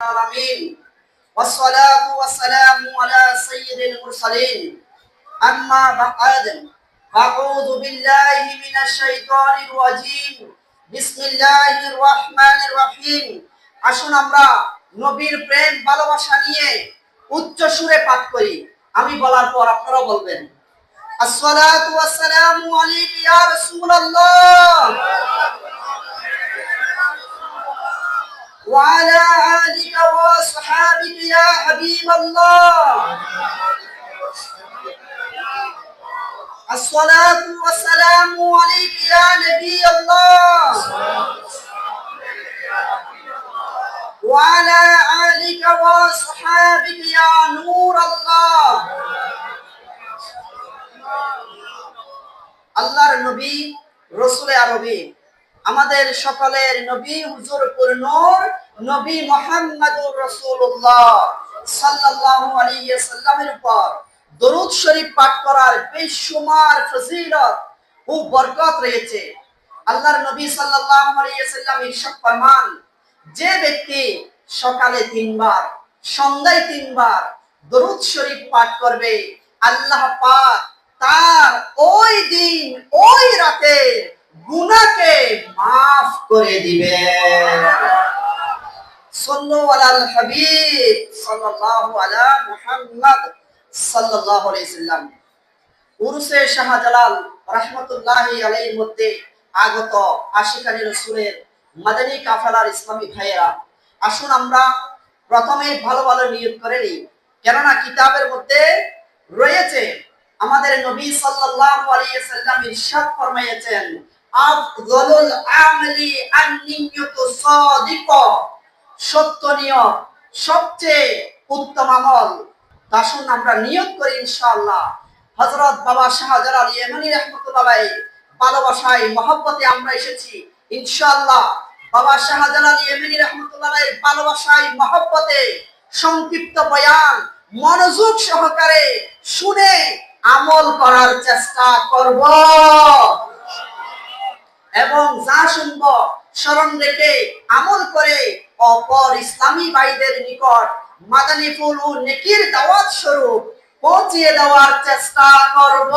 العالمين والصلاة والسلام على سيد المرسلين أما بعد أعوذ بالله من الشيطان الرجيم بسم الله الرحمن الرحيم আসুন আমরা নবীর প্রেম ভালোবাসা নিয়ে উচ্চ সুরে পাঠ করি। আমি বলার পর আপনারা বলবেন আসসালাতু ওয়াসসালামু আলাইকা ইয়া রাসূলুল্লাহ وعلى آلك وصحابك يا حبيب الله الصلاة والسلام عليك يا نبي الله وعلى آلك وصحابك يا نور الله আল্লাহর নবী রাসূল আরবী আমাদের সকলের নবী হুজুরপুর নূর নবী মুহাম্মদুর রাসূলুল্লাহ সাল্লাল্লাহু আলাইহি ওয়াসাল্লামের উপর দরুদ শরীফ পাঠ করার বেশুমার ফজিলত ও বরকত রয়েছে। আল্লাহর নবী সাল্লাল্লাহু আলাইহি ওয়াসাল্লাম ইরশাদ ফরমান, যে ব্যক্তি সকালে 3 বার সন্ধ্যায় 3 বার দরুদ শরীফ পাঠ করবে, আল্লাহ পাক তার ওই দিন ওই রাতে গুনাহকে maaf করে দিবেন। সাল্লু আলাল হাবিব সাল্লাল্লাহু আলা মুহাম্মদ সাল্লাল্লাহু আলাইহি ওয়াসাল্লাম। উরুসে শাহজালাল রাহমাতুল্লাহি আলাইহির মধ্যে আগত আশিকানি রাসূলের মাদানী কাফেলার ইসলামী ভাইয়েরা, আসুন আমরা প্রথমে ভালো ভালো নিয়ত করে নিই, কেননা কিতাবের মধ্যে রয়েছে আমাদের নবী সাল্লাল্লাহু আলাইহি ওয়াসাল্লাম ইরশাদ ফরমায়েছেন, আফযালুল আমালি আন-নিয়্যাতু সাদিকা, সত্য নিয়ত সবচেয়ে উত্তম আমল। আসুন আমরা নিয়ত করি ইনশাআল্লাহ। হযরত বাবা শাহজালাল ইমানি রাহমাতুল্লাহ আলাইহি ভালোবাসায় মহব্বতে আমরা এসেছি ইনশাআল্লাহ। বাবা শাহজালাল ইমানি রাহমাতুল্লাহ আলাইহির ভালোবাসায় মহব্বতে সংক্ষিপ্ত বয়ান মনোযোগ সহকারে শুনে আমল করার চেষ্টা করব এবং যা শুনব স্মরণ রেখে আমল করে অপর ইসলামী ভাইদের নিকট মাদানী ফুল ও নেকির দাওয়াত স্বরূপ পৌঁছিয়ে দেওয়ার চেষ্টা করব।